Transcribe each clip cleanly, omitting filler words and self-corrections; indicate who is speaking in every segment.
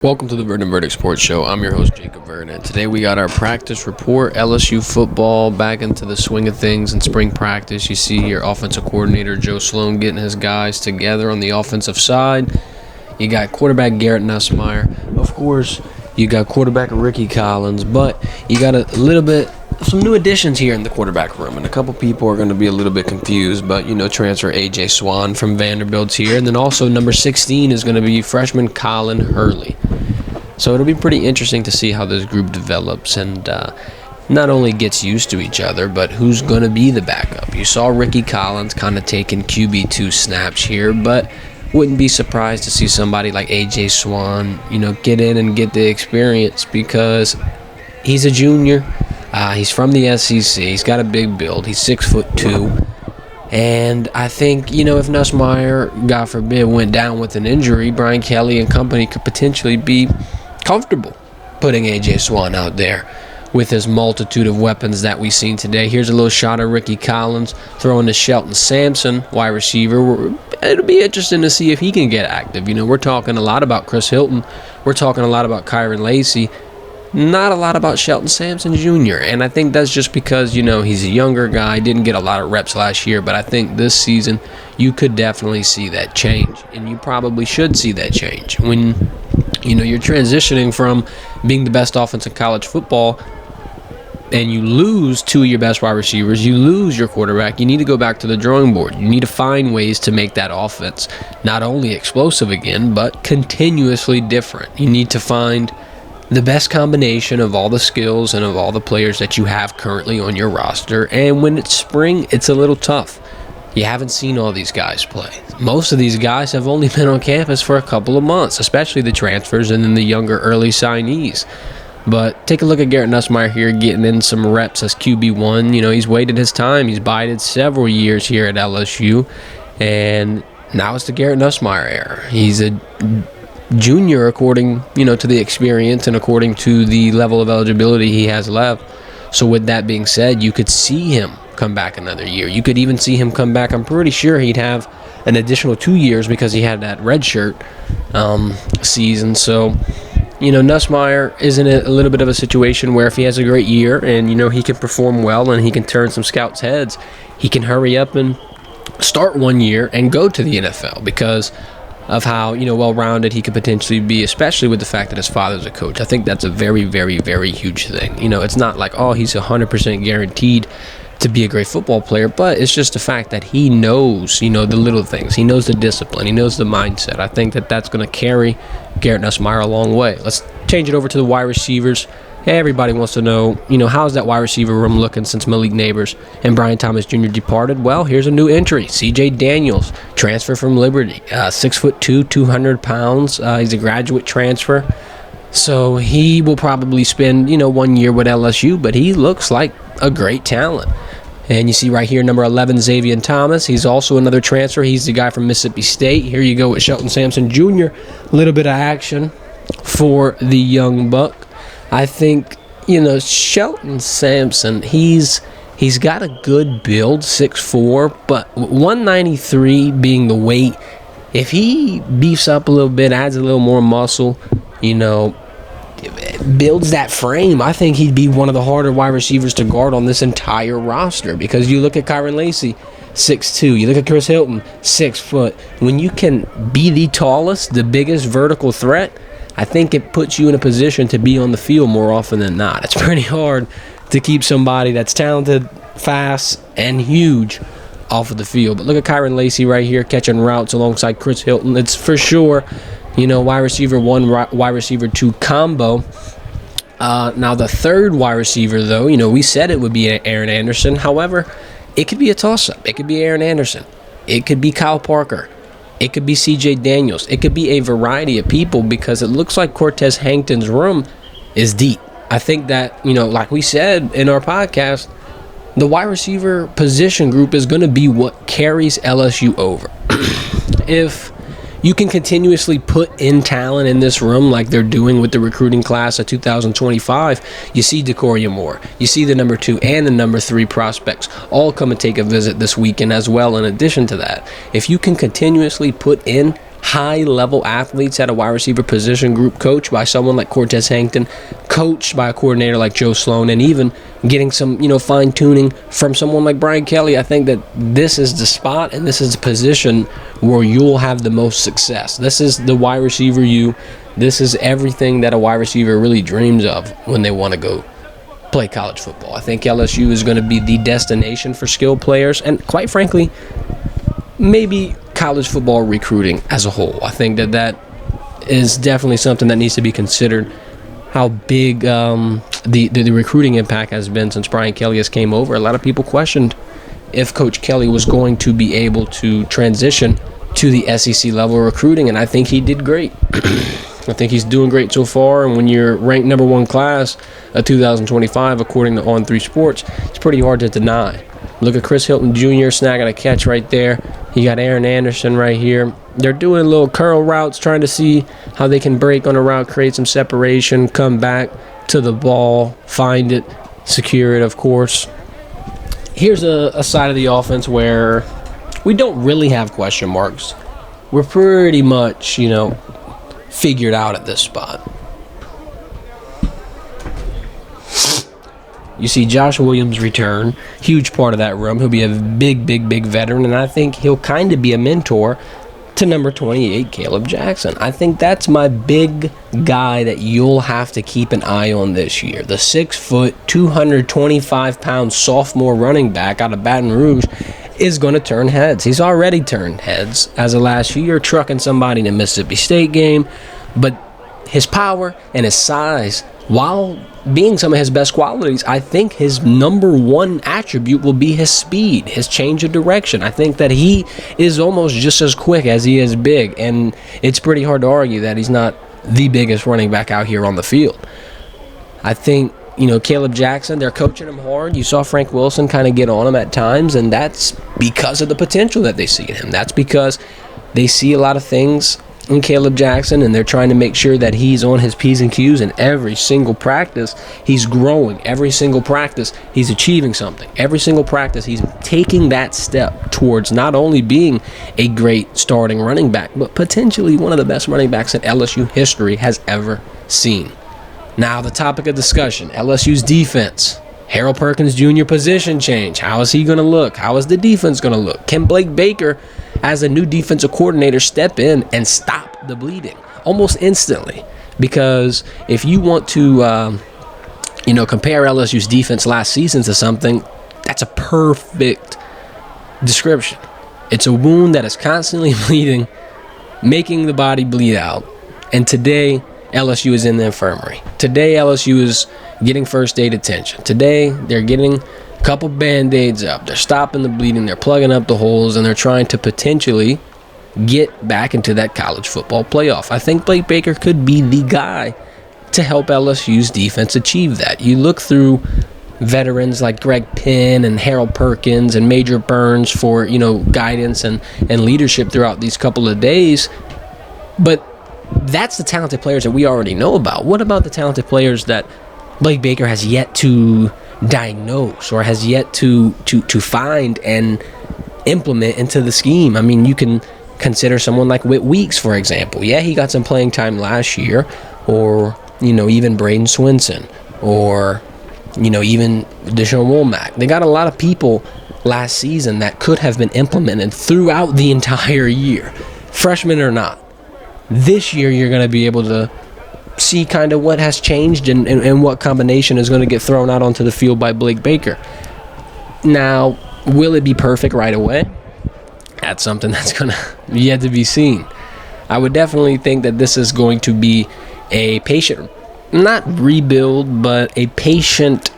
Speaker 1: Welcome to the Verdin Sports Show. I'm your host, Jacob Verdin. Today we got our practice report, LSU football, back into the swing of things in spring practice. You see your offensive coordinator, Joe Sloan, getting his guys together on the offensive side. You got quarterback Garrett Nussmeier. Of course, you got quarterback Ricky Collins, but you got some new additions here in the quarterback room, and a couple people are going to be a little bit confused, but, transfer A.J. Swan from Vanderbilt's here, and then also number 16 is going to be freshman Colin Hurley. So it'll be pretty interesting to see how this group develops and not only gets used to each other, but who's going to be the backup. You saw Ricky Collins kind of taking QB2 snaps here, but wouldn't be surprised to see somebody like A.J. Swan, get in and get the experience because he's a junior. He's from the SEC. He's got a big build. He's 6'2". And I think, if Nussmeier, God forbid, went down with an injury, Brian Kelly and company could potentially be comfortable putting A.J. Swan out there with his multitude of weapons that we've seen today. Here's a little shot of Ricky Collins throwing to Shelton Sampson, wide receiver. It'll be interesting to see if he can get active. We're talking a lot about Chris Hilton. We're talking a lot about Kyron Lacey. Not a lot about Shelton Sampson Jr., and I think that's just because, he's a younger guy, didn't get a lot of reps last year, but I think this season you could definitely see that change, and you probably should see that change. When, you're transitioning from being the best offense in college football and you lose two of your best wide receivers, you lose your quarterback, you need to go back to the drawing board. You need to find ways to make that offense not only explosive again, but continuously different. You need to find the best combination of all the skills and of all the players that you have currently on your roster. And when it's spring, it's a little tough. You haven't seen all these guys play. Most of these guys have only been on campus for a couple of months, especially the transfers and then the younger early signees. But take a look at Garrett Nussmeier here getting in some reps as QB1. He's waited his time. He's bided several years here at LSU. And now it's the Garrett Nussmeier era. He's a junior according to the experience and according to the level of eligibility he has left. So with that being said, you could see him come back another year. You could even see him come back. I'm pretty sure he'd have an additional 2 years because he had that redshirt season. So Nussmeier is in a little bit of a situation where if he has a great year and he can perform well and he can turn some scouts' heads, he can hurry up and start 1 year and go to the NFL because of how well-rounded he could potentially be, especially with the fact that his father's a coach. I think that's a very, very, very huge thing. It's not like, he's 100% guaranteed to be a great football player, but it's just the fact that he knows, the little things. He knows the discipline. He knows the mindset. I think that that's going to carry Garrett Nussmeier a long way. Let's change it over to the wide receivers. Everybody wants to know, how's that wide receiver room looking since Malik Neighbors and Brian Thomas Jr. departed? Well, here's a new entry. C.J. Daniels, transfer from Liberty, 6'2", 200 pounds. He's a graduate transfer. So he will probably spend, 1 year with LSU, but he looks like a great talent. And you see right here, number 11, Xavier Thomas. He's also another transfer. He's the guy from Mississippi State. Here you go with Shelton Sampson Jr. A little bit of action for the young buck. I think, Shelton Sampson, he's got a good build, 6'4", but 193 being the weight, if he beefs up a little bit, adds a little more muscle, builds that frame, I think he'd be one of the harder wide receivers to guard on this entire roster because you look at Kyron Lacey, 6'2", you look at Chris Hilton, 6 foot. When you can be the tallest, the biggest vertical threat, I think it puts you in a position to be on the field more often than not. It's pretty hard to keep somebody that's talented, fast, and huge off of the field. But look at Kyron Lacey right here catching routes alongside Chris Hilton. It's for sure, wide receiver 1, wide receiver 2 combo. Now the third wide receiver, though, we said it would be Aaron Anderson. However, it could be a toss-up. It could be Aaron Anderson. It could be Kyle Parker. It could be C.J. Daniels. It could be a variety of people because it looks like Cortez Hankton's room is deep. I think that, like we said in our podcast, the wide receiver position group is going to be what carries LSU over. If you can continuously put in talent in this room like they're doing with the recruiting class of 2025, you see Decoria Moore, you see the number 2 and the number 3 prospects all come and take a visit this weekend as well. In addition to that, if you can continuously put in high-level athletes at a wide receiver position group, coached by someone like Cortez Hankton, coached by a coordinator like Joe Sloan, and even getting some, fine-tuning from someone like Brian Kelly. I think that this is the spot and this is the position where you'll have the most success. This is the wide receiver This is everything that a wide receiver really dreams of when they want to go play college football. I think LSU is going to be the destination for skilled players, and quite frankly, maybe college football recruiting as a whole. I think that is definitely something that needs to be considered, how big the recruiting impact has been since Brian Kelly has came over. A lot of people questioned if Coach Kelly was going to be able to transition to the SEC level recruiting, and I think he did great. I think he's doing great so far, and when you're ranked number one class of 2025 according to On3 Sports, it's pretty hard to deny. Look at Chris Hilton Jr. snagging a catch right there. You got Aaron Anderson right here. They're doing little curl routes, trying to see how they can break on a route, create some separation, come back to the ball, find it, secure it, of course. Here's a side of the offense where we don't really have question marks. We're pretty much, figured out at this spot. You see Josh Williams return, huge part of that room. He'll be a big veteran, and I think he'll kind of be a mentor to number 28, Caleb Jackson. I think that's my big guy that you'll have to keep an eye on this year. The 6 foot, 225-pound sophomore running back out of Baton Rouge is going to turn heads. He's already turned heads as of last year, trucking somebody in the Mississippi State game. But his power and his size, while being some of his best qualities, I think his number one attribute will be his speed, his change of direction. I think that he is almost just as quick as he is big, and it's pretty hard to argue that he's not the biggest running back out here on the field. I think, Caleb Jackson, they're coaching him hard. You saw Frank Wilson kind of get on him at times, and that's because of the potential that they see in him. That's because they see a lot of things in Caleb Jackson, and they're trying to make sure that he's on his P's and Q's, and every single practice he's growing. Every single practice he's achieving something. Every single practice he's taking that step towards not only being a great starting running back, but potentially one of the best running backs that LSU history has ever seen. Now, the topic of discussion, LSU's defense. Harold Perkins Jr. position change. How is he going to look? How is the defense going to look? Can Blake Baker, as a new defensive coordinator, step in and stop the bleeding almost instantly? Because if you want to, compare LSU's defense last season to something, that's a perfect description. It's a wound that is constantly bleeding, making the body bleed out. And today, LSU is in the infirmary. Today, LSU is getting first aid attention. Today, they're getting a couple Band-Aids up. They're stopping the bleeding. They're plugging up the holes, and they're trying to potentially get back into that college football playoff. I think Blake Baker could be the guy to help LSU's defense achieve that. You look through veterans like Greg Penn and Harold Perkins and Major Burns for, guidance and leadership throughout these couple of days, but that's the talented players that we already know about. What about the talented players that Blake Baker has yet to diagnose or has yet to find and implement into the scheme? I mean, you can consider someone like Whit Weeks, for example. Yeah, he got some playing time last year, or, even Braden Swinson, or, even Deshaun Womack. They got a lot of people last season that could have been implemented throughout the entire year, freshmen or not. This year, you're going to be able to see kind of what has changed and what combination is going to get thrown out onto the field by Blake Baker. Now, will it be perfect right away? That's something that's going to yet to be seen. I would definitely think that this is going to be a patient, not rebuild, but a patient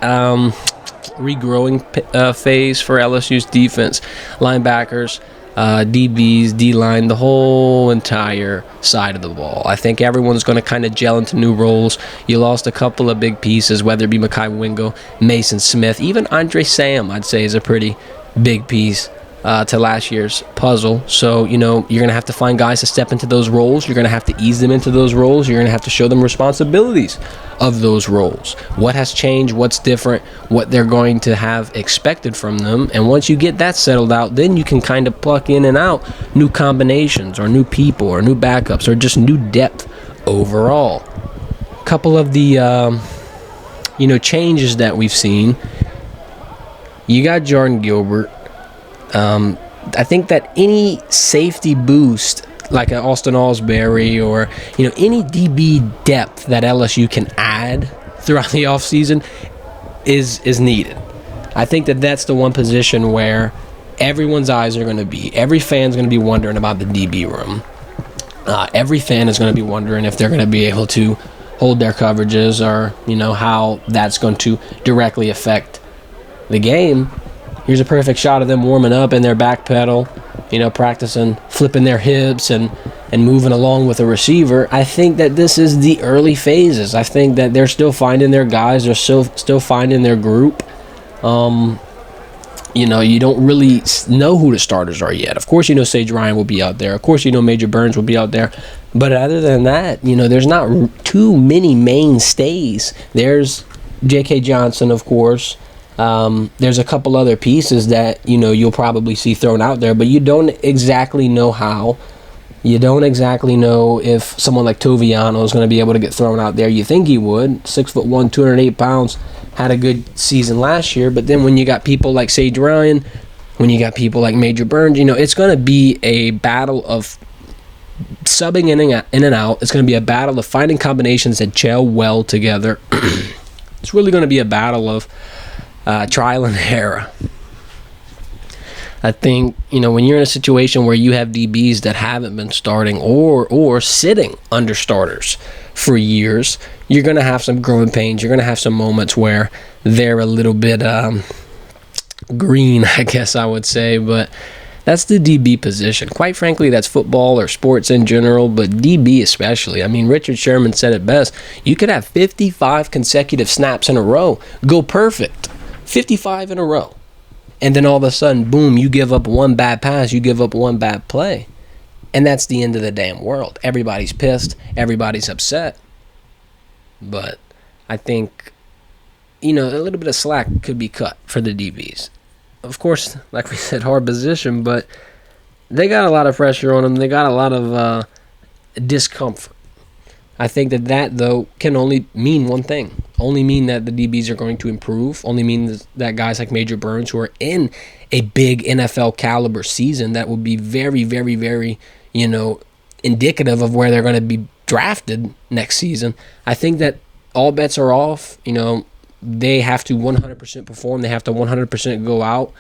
Speaker 1: regrowing phase for LSU's defense, linebackers, DBs, D-line, the whole entire side of the ball. I think everyone's going to kind of gel into new roles. You lost a couple of big pieces, whether it be Mekhi Wingo, Mason Smith, even Andre Sam, I'd say, is a pretty big piece
Speaker 2: to last year's puzzle. So, you're going to have to find guys to step into those roles. You're going to have to ease them into those roles. You're going to have to show them responsibilities of those roles. What has changed, what's different, what they're going to have expected from them. And once you get that settled out, then you can kind of pluck in and out new combinations or new people or new backups or just new depth overall. A couple of the, changes that we've seen. You got Jordan Gilbert. I think that any safety boost, like an Austin Osbury or, any DB depth that LSU can add throughout the offseason is needed. I think that that's the one position where everyone's eyes are going to be. Every fan's going to be wondering about the DB room. Every fan is going to be wondering if they're going to be able to hold their coverages or, how that's going to directly affect the game. Here's a perfect shot of them warming up in their back pedal, practicing flipping their hips and moving along with a receiver. I think that this is the early phases. I think that they're still finding their guys. They're still finding their group. You don't really know who the starters are yet. Of course, Sage Ryan will be out there. Of course, Major Burns will be out there. But other than that, there's not too many mainstays. There's J.K. Johnson, of course. There's a couple other pieces that, you'll probably see thrown out there, but you don't exactly know how. You don't exactly know if someone like Toviano is going to be able to get thrown out there. You think he would. 6'1", 208 pounds, had a good season last year, but then when you got people like Sage Ryan, when you got people like Major Burns, it's going to be a battle of subbing in and out. It's going to be a battle of finding combinations that gel well together. It's really going to be a battle of trial and error. I think, when you're in a situation where you have DBs that haven't been starting or sitting under starters for years, you're going to have some growing pains. You're going to have some moments where they're a little bit green, I guess I would say, but that's the DB position. Quite frankly, that's football or sports in general, but DB especially. I mean, Richard Sherman said it best. You could have 55 consecutive snaps in a row, go perfect. 55 in a row. And then all of a sudden, boom, you give up one bad pass, you give up one bad play. And that's the end of the damn world. Everybody's pissed. Everybody's upset. But I think, a little bit of slack could be cut for the DBs. Of course, like we said, hard position, but they got a lot of pressure on them. They got a lot of discomfort. I think that, though, can only mean one thing. Only mean that the DBs are going to improve. Only mean that guys like Major Burns, who are in a big NFL caliber season, that will be very, very, very, indicative of where they're going to be drafted next season. I think that all bets are off. They have to 100% perform. They have to 100% go out.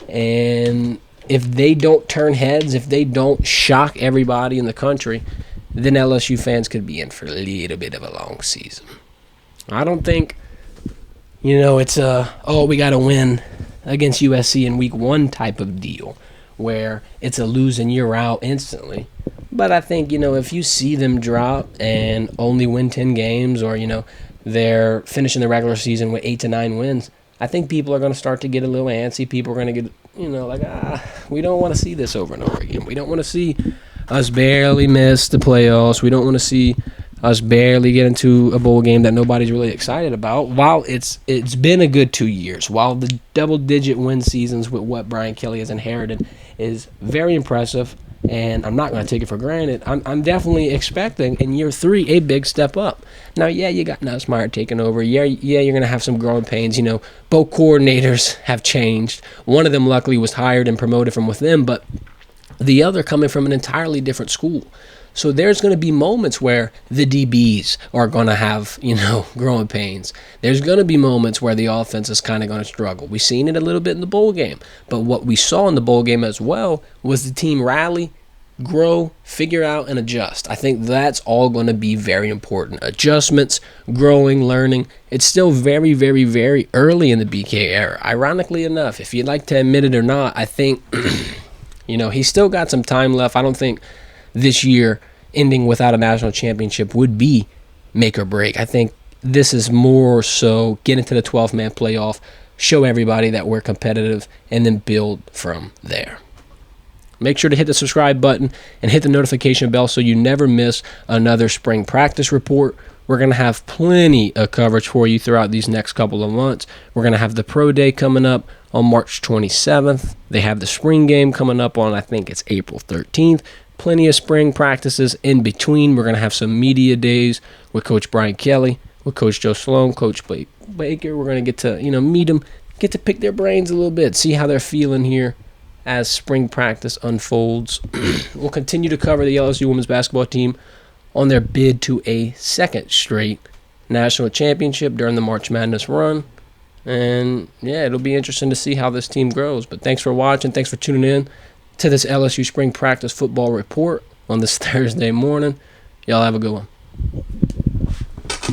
Speaker 2: And if they don't turn heads, if they don't shock everybody in the country, then LSU fans could be in for a little bit of a long season. I don't think, it's we got to win against USC in week 1 type of deal where it's a lose and you're out instantly. But I think, if you see them drop and only win 10 games or, they're finishing the regular season with 8 to 9 wins, I think people are going to start to get a little antsy. People are going to get, we don't want to see this over and over again. We don't want to see us barely miss the playoffs. We don't want to see us barely get into a bowl game that nobody's really excited about. While it's been a good 2 years, while the double-digit win seasons with what Brian Kelly has inherited is very impressive, and I'm not going to take it for granted. I'm definitely expecting in year 3 a big step up. Now, yeah, you got Nussmeier taking over. Yeah, you're going to have some growing pains. Both coordinators have changed. One of them, luckily, was hired and promoted from within, but the other coming from an entirely different school. So there's going to be moments where the DBs are going to have, growing pains. There's going to be moments where the offense is kind of going to struggle. We've seen it a little bit in the bowl game. But what we saw in the bowl game as well was the team rally, grow, figure out, and adjust. I think that's all going to be very important. Adjustments, growing, learning. It's still very, very, very early in the BK era. Ironically enough, if you'd like to admit it or not, I think, he's still got some time left. I don't think this year ending without a national championship would be make or break. I think this is more so get into the 12-man playoff, show everybody that we're competitive, and then build from there. Make sure to hit the subscribe button and hit the notification bell so you never miss another spring practice report. We're going to have plenty of coverage for you throughout these next couple of months. We're going to have the Pro Day coming up on March 27th. They have the spring game coming up on, I think it's April 13th. Plenty of spring practices in between. We're going to have some media days with Coach Brian Kelly, with Coach Joe Sloan, Coach Blake Baker. We're going to get to, meet them, get to pick their brains a little bit, see how they're feeling here as spring practice unfolds. We'll continue to cover the LSU women's basketball team on their bid to a second straight national championship during the March Madness run. And, yeah, it'll be interesting to see how this team grows. But thanks for watching. Thanks for tuning in to this LSU spring practice football report on this Thursday morning. Y'all have a good one.